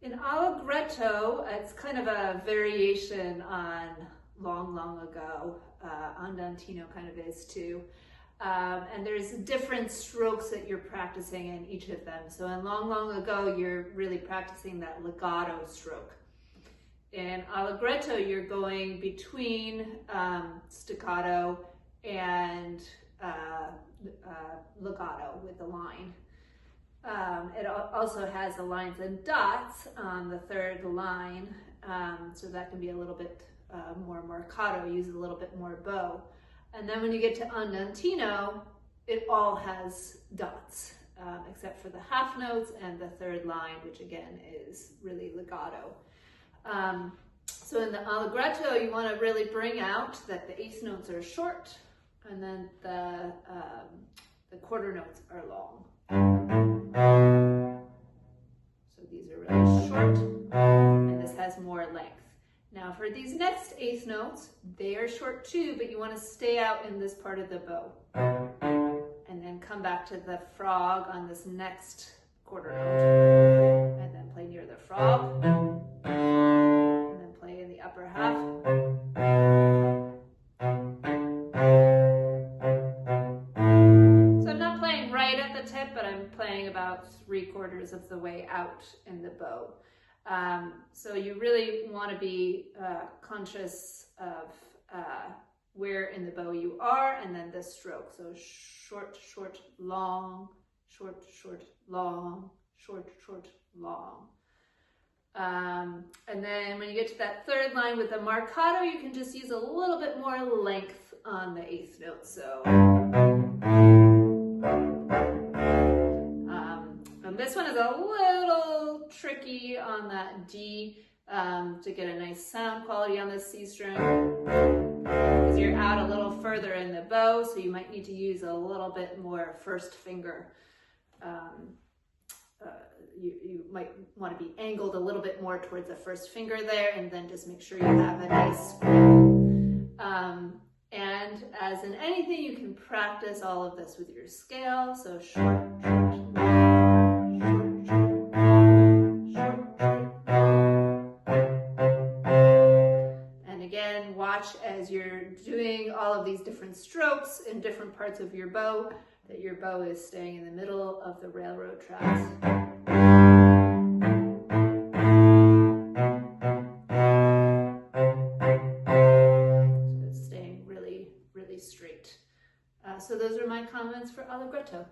In Allegretto, it's kind of a variation on Long, Long Ago. Andantino kind of is too. And there's different strokes that you're practicing in each of them. So in Long, Long Ago, you're really practicing that legato stroke. In Allegretto, you're going between staccato and legato with the line. It also has the lines and dots on the third line, so that can be a little bit more marcato, use a little bit more bow. And then when you get to Andantino, it all has dots, except for the half notes and the third line, which again is really legato. So in the Allegretto, you want to really bring out that the eighth notes are short, and then the quarter notes are long. So these are really short, and this has more length. Now for these next eighth notes, they are short too, but you want to stay out in this part of the bow. And then come back to the frog on this next quarter note. And then play near the frog. And then play in the upper half. So I'm not playing right at the tip, but I'm playing about 3/4 of the way out in the bow. So you really want to be conscious of where in the bow you are, and then the stroke. So short, short, long, short, short, long, short, short, long. And then when you get to that third line with the marcato, you can just use a little bit more length on the eighth note. So this one is a little tricky on that D to get a nice sound quality on this C string, because you're out a little further in the bow, so you might need to use a little bit more first finger. You might want to be angled a little bit more towards the first finger there, and then just make sure you have a nice grip. And as in anything, you can practice all of this with your scale. So short, short, long, short, short, short. And again, watch as you're doing all of these different strokes in different parts of your bow, that your bow is staying in the middle of the railroad tracks. So it's staying really, really straight. So those are my comments for Allegretto.